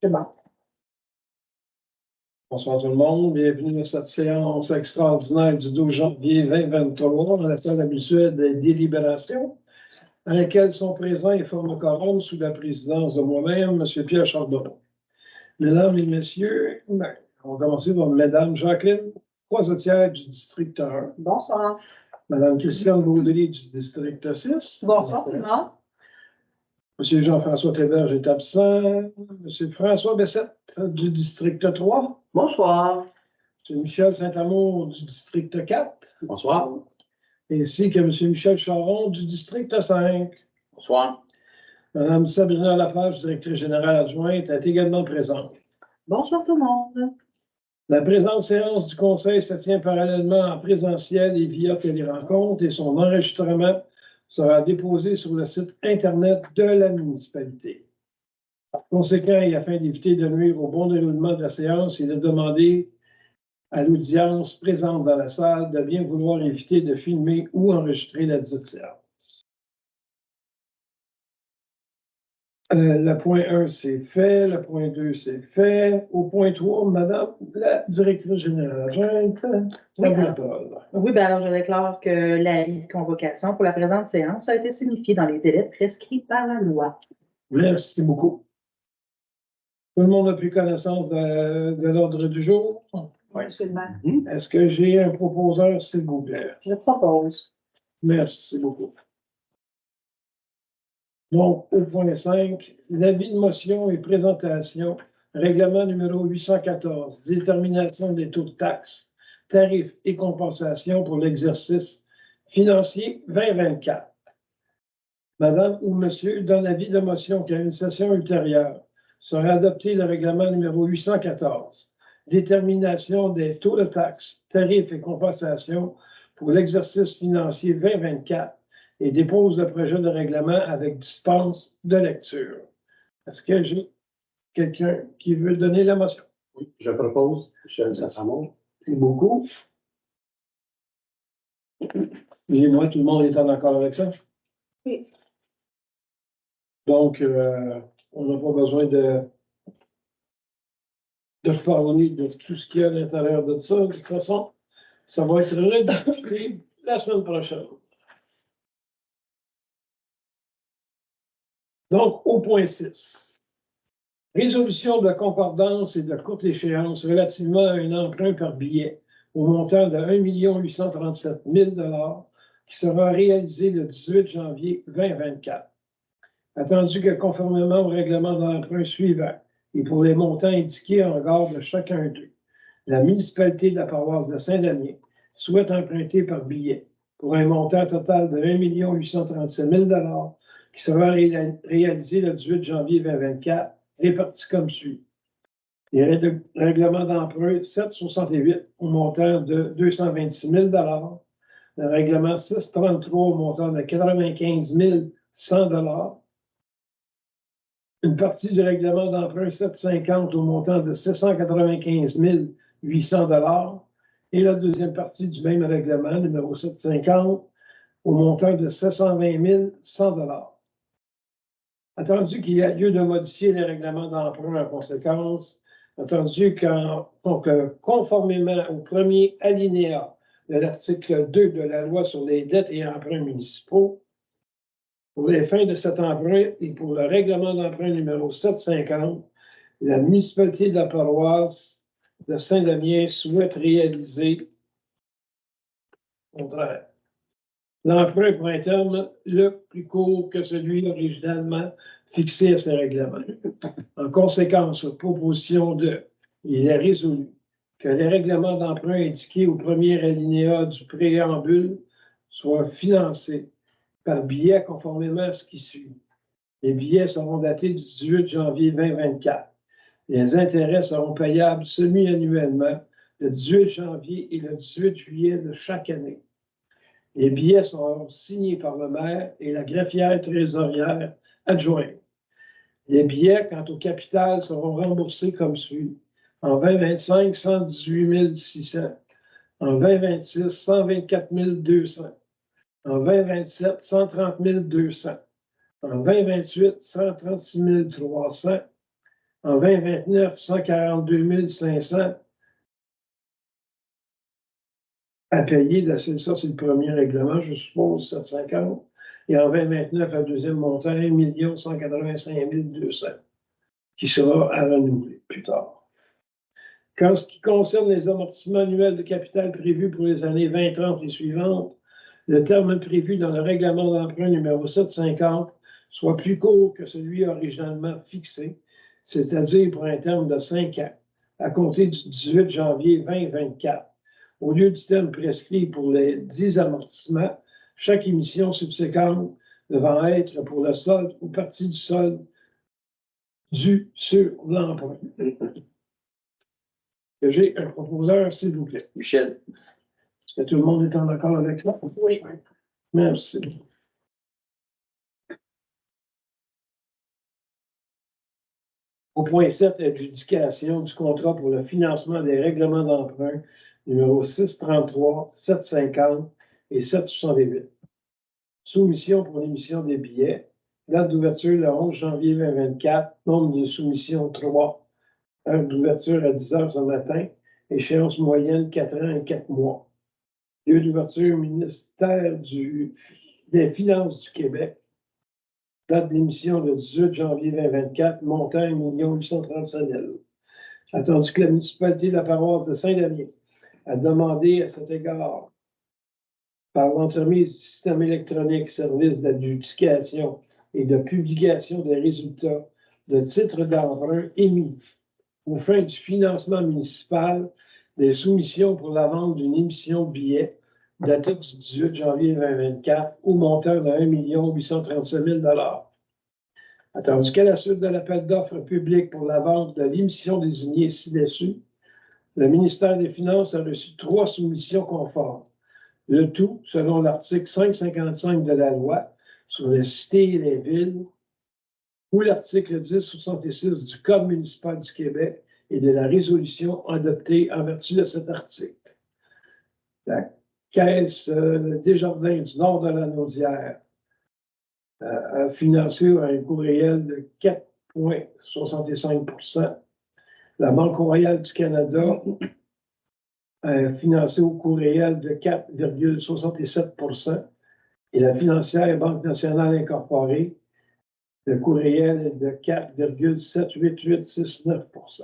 C'est bon. Bonsoir tout le monde, bienvenue à cette séance extraordinaire du 12 janvier 2023 dans la salle habituelle des délibérations, à laquelle sont présents et forment quorum sous la présidence de moi-même, M. Pierre Charbonneau. Mesdames et messieurs, on va commencer par Mesdames Jacqueline Croisetière du district 1. Bonsoir. Madame Christiane Baudry du district 6. Bonsoir tout le monde. Monsieur Jean-François Théberge est absent. Monsieur François Bessette du district 3. Bonsoir. Monsieur Michel Saint-Amour du district 4. Bonsoir. Ainsi que monsieur Michel Charon du district 5. Bonsoir. Madame Sabrina Lapage, directrice générale adjointe, est également présente. Bonsoir tout le monde. La présente séance du Conseil se tient parallèlement en présentiel et via télérencontre et son enregistrement sera déposé sur le site Internet de la municipalité. Par conséquent, et afin d'éviter de nuire au bon déroulement de la séance, il est demandé à l'audience présente dans la salle de bien vouloir éviter de filmer ou enregistrer la dite séance. Le point 1, c'est fait. Le point 2, c'est fait. Au point 3, Madame la directrice générale adjointe, la parole. Oui, alors je déclare que la convocation pour la présente séance a été signifiée dans les délais prescrits par la loi. Merci beaucoup. Tout le monde a pris connaissance de l'ordre du jour? Oui, c'est le maire. Est-ce que j'ai un proposeur, s'il vous plaît? Je propose. Merci beaucoup. Donc, au point 5, l'avis de motion et présentation, règlement numéro 814, détermination des taux de taxes, tarifs et compensations pour l'exercice financier 2024. Madame ou monsieur, dans l'avis de motion qu'à une session ultérieure sera adopté le règlement numéro 814, détermination des taux de taxes, tarifs et compensations pour l'exercice financier 2024, et dépose le projet de règlement avec dispense de lecture. Est-ce que j'ai quelqu'un qui veut donner la motion? Oui, je propose, Michel Saint-Amour. Merci beaucoup. Et moi, tout le monde est en accord avec ça? Oui. Donc, on n'a pas besoin de parler de tout ce qu'il y a à l'intérieur de ça. De toute façon, ça va être rediscuté la semaine prochaine. Donc, au point 6. Résolution de concordance et de courte échéance relativement à un emprunt par billet au montant de 1 837 000 qui sera réalisé le 18 janvier 2024. Attendu que conformément au règlement d'emprunt suivant et pour les montants indiqués en garde de chacun d'eux, la municipalité de la paroisse de Saint-Damien souhaite emprunter par billet pour un montant total de 1 837 000 qui sera réalisé le 18 janvier 2024, réparti comme suit. Les règlements d'emprunt 768 au montant de 226 000 le règlement 633 au montant de 95 100 une partie du règlement d'emprunt 750 au montant de 695 800 et la deuxième partie du même règlement, numéro 750, au montant de 720 100 Attendu qu'il y a lieu de modifier les règlements d'emprunt en conséquence, attendu que conformément au premier alinéa de l'article 2 de la loi sur les dettes et emprunts municipaux, pour les fins de cet emprunt et pour le règlement d'emprunt numéro 750, la municipalité de la paroisse de Saint-Damien souhaite réaliser contraire. L'emprunt pour un terme le plus court que celui originalement fixé à ces règlements. En conséquence, sur proposition de, il est résolu que les règlements d'emprunt indiqués au premier alinéa du préambule soient financés par billets conformément à ce qui suit. Les billets seront datés du 18 janvier 2024. Les intérêts seront payables semi-annuellement le 18 janvier et le 18 juillet de chaque année. Les billets seront signés par le maire et la greffière trésorière adjointe. Les billets, quant au capital, seront remboursés comme suit. En 2025, 118 600. En 2026, 124 200. En 2027, 130 200. En 2028, 136 300. En 2029, 142 500 à payer. Ça, c'est le premier règlement, je suppose, 750. Et en 2029, un deuxième montant, 1 185 200, qui sera à renouveler plus tard. En ce qui concerne les amortissements annuels de capital prévus pour les années 2030 et suivantes, le terme prévu dans le règlement d'emprunt numéro 750 soit plus court que celui originalement fixé, c'est-à-dire pour un terme de 5 ans, à compter du 18 janvier 2024. Au lieu du terme prescrit pour les 10 amortissements, chaque émission subséquente devant être pour le solde ou partie du solde dû sur l'emprunt. J'ai un proposeur, s'il vous plaît. Michel. Est-ce que tout le monde est en accord avec ça? Oui. Merci. Au point 7, adjudication du contrat pour le financement des règlements d'emprunt numéro 633, 750 et 768. Soumission pour l'émission des billets. Date d'ouverture le 11 janvier 2024. Nombre de soumissions 3. Heure d'ouverture à 10 heures ce matin. Échéance moyenne 4 ans et 4 mois. Lieu d'ouverture ministère des Finances du Québec. Date d'émission le 18 janvier 2024. Montant 1 835 000. Attendu que la municipalité de la paroisse de Saint-Damien a demandé à cet égard, par l'entremise du système électronique service d'adjudication et de publication des résultats de titres d'emprunt émis aux fins du financement municipal des soumissions pour la vente d'une émission de billets datée du 18 janvier 2024 au montant de 1 837 000 $. Attendu qu'à la suite de l'appel d'offres public pour la vente de l'émission désignée ci-dessus, le ministère des Finances a reçu 3 soumissions conformes. Le tout selon l'article 555 de la loi sur les cités et les villes ou l'article 1066 du Code municipal du Québec et de la résolution adoptée en vertu de cet article. La Caisse Desjardins du Nord de la Naudière a financé un coût réel de 4,65 %. La Banque royale du Canada financé au coût réel de 4,67 % et la financière Banque nationale incorporée, le coût réel est de 4,78869 %.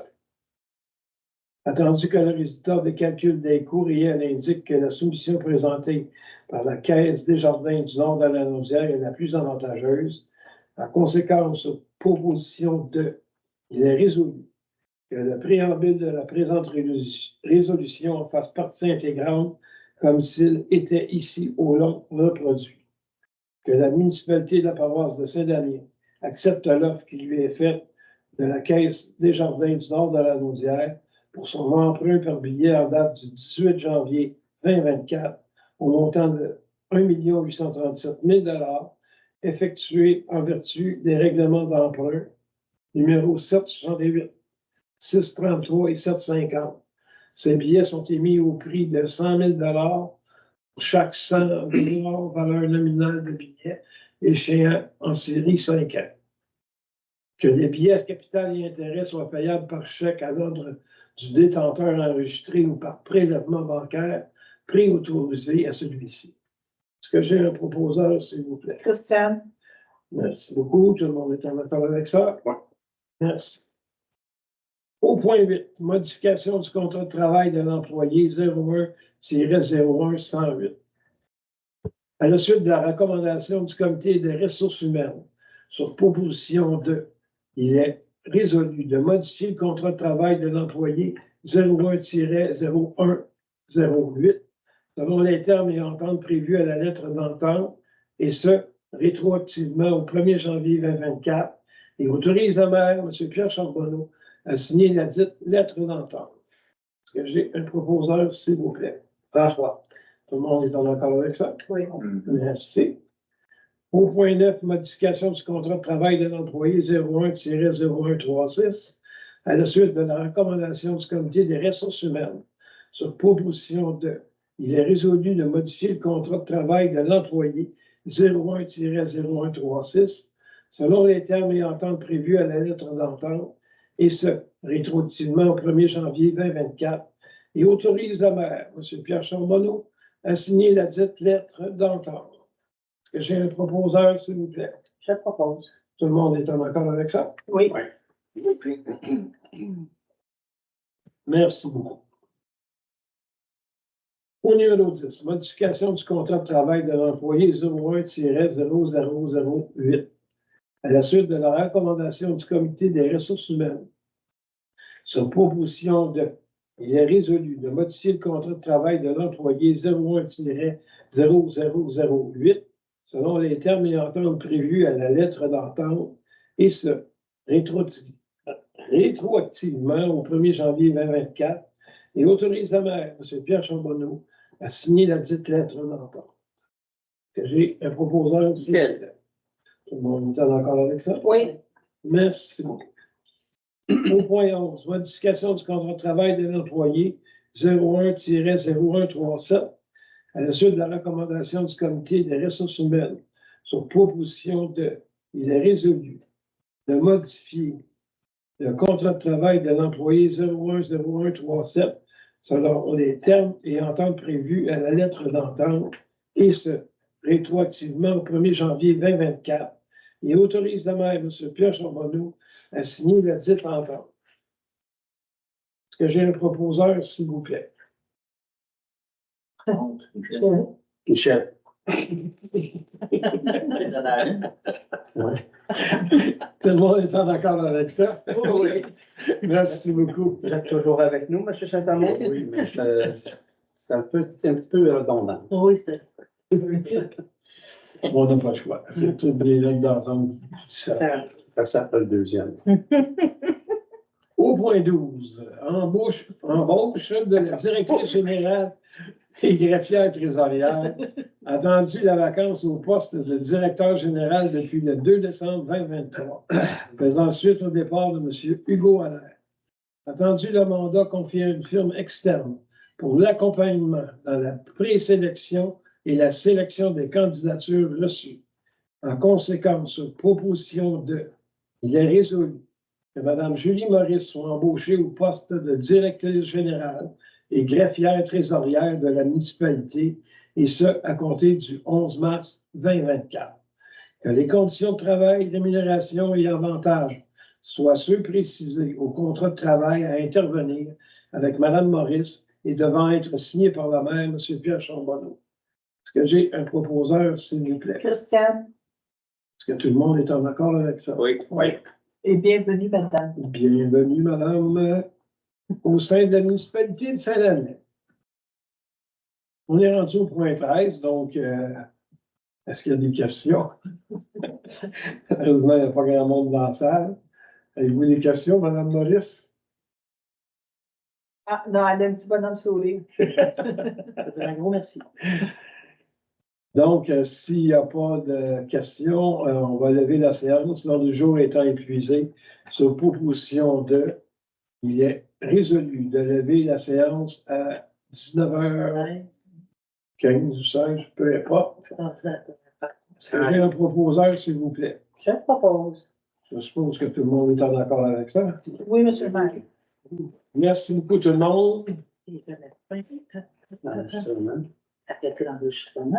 Attendu que le résultat des calculs des coûts réels indique que la soumission présentée par la Caisse Desjardins du Nord de la Naudière est la plus avantageuse, en conséquence, proposition de, il est résolu que le préambule de la présente résolution fasse partie intégrante comme s'il était ici au long reproduit. Que la municipalité de la paroisse de Saint-Damien accepte l'offre qui lui est faite de la Caisse Desjardins du Nord de la Naudière pour son emprunt par billet en date du 18 janvier 2024 au montant de 1 837 000 $ effectué en vertu des règlements d'emprunt numéro 768. 633 et 750. Ces billets sont émis au prix de 100 000 $ pour chaque 100 $ valeur nominale de billets échéant en série 5 ans. Que les billets à capital et intérêts soient payables par chèque à l'ordre du détenteur enregistré ou par prélèvement bancaire préautorisé à celui-ci. Est-ce que j'ai un proposeur, s'il vous plaît? Christiane. Merci beaucoup. Tout le monde est en accord avec ça? Oui. Merci. Au point 8, modification du contrat de travail de l'employé 01-01-108. À la suite de la recommandation du Comité des ressources humaines sur proposition de, il est résolu de modifier le contrat de travail de l'employé 01-01-08 selon les termes et ententes prévus à la lettre d'entente, et ce, rétroactivement au 1er janvier 2024, et autorise la maire, M. Pierre Charbonneau, à signer la dite lettre d'entente. Est-ce que j'ai un proposeur, s'il vous plaît? François. Tout le monde est en accord avec ça? Oui. Merci. Au point 9, modification du contrat de travail de l'employé 01-0136 à la suite de la recommandation du Comité des ressources humaines sur proposition de, il est résolu de modifier le contrat de travail de l'employé 01-0136 selon les termes et ententes prévus à la lettre d'entente, et ce, rétroactivement au 1er janvier 2024, et autorise la maire, M. Pierre Charbonneau, à signer la dite lettre d'entente. Est-ce que j'ai un proposeur, s'il vous plaît? Je propose. Tout le monde est en accord avec ça? Oui. Merci beaucoup. Au numéro 10, modification du contrat de travail de l'employé 01-0008 à la suite de la recommandation du Comité des ressources humaines. Sur proposition de, il est résolu de modifier le contrat de travail de l'employé 01-0008 selon les termes et ententes prévus à la lettre d'entente et ce, rétroactivement au 1er janvier 2024 et autorise la maire, M. Pierre Charbonneau, à signer la dite lettre d'entente. Que j'ai un proposeur aussi. Tout le monde est d'accord avec ça? Oui. Merci beaucoup. Au point 11, modification du contrat de travail de l'employé 01-0137 à la suite de la recommandation du Comité des ressources humaines sur proposition de, il est résolu de modifier le contrat de travail de l'employé 01-0137 selon les termes et ententes prévus à la lettre d'entente et ce, rétroactivement au 1er janvier 2024 et autorise la maire, M. Pierre Charbonneau, à signer la dite entente. Est-ce que j'ai un proposeur, s'il vous plaît? Michel. Tout le monde est en accord avec ça? Oui. Merci beaucoup. Vous êtes toujours avec nous, M. Saint-Amand? Oui, mais c'est un petit peu redondant. Oui, c'est ça. On n'a pas le choix. C'est toutes des lettres d'entente différentes. Ça après le deuxième. Au point 12, embauche de la directrice générale et greffière trésorière, attendu la vacance au poste de directeur général depuis le 2 décembre 2023, faisant suite au départ de M. Hugo Allaire. Attendu le mandat confié à une firme externe pour l'accompagnement dans la présélection et la sélection des candidatures reçues. En conséquence, sur proposition de, il est résolu que Mme Julie Maurice soit embauchée au poste de directrice générale et greffière trésorière de la municipalité, et ce, à compter du 11 mars 2024. Que les conditions de travail, rémunération et avantages soient ceux précisés au contrat de travail à intervenir avec Mme Maurice et devant être signés par la maire, M. Pierre Charbonneau. Est-ce que j'ai un proposeur, s'il vous plaît? Christiane. Est-ce que tout le monde est en accord avec ça? Oui. Et bienvenue, madame. Bienvenue, madame, au sein de la municipalité de Saint-Denis. On est rendu au point 13, donc est-ce qu'il y a des questions? Heureusement, il n'y a pas grand monde dans la salle. Avez-vous des questions, madame Maurice? Ah, non, elle a un petit bonhomme sourire. Un gros merci. Donc, s'il n'y a pas de questions, on va lever la séance. L'ordre du jour étant épuisé, sur proposition de, il est résolu de lever la séance à 19h15 ou 16, peu importe. Est-ce que j'ai un proposeur, s'il vous plaît? Je propose. Je suppose que tout le monde est en accord avec ça. Oui, monsieur le maire. Merci beaucoup, tout le monde. Absolument. Après l'enregistrement,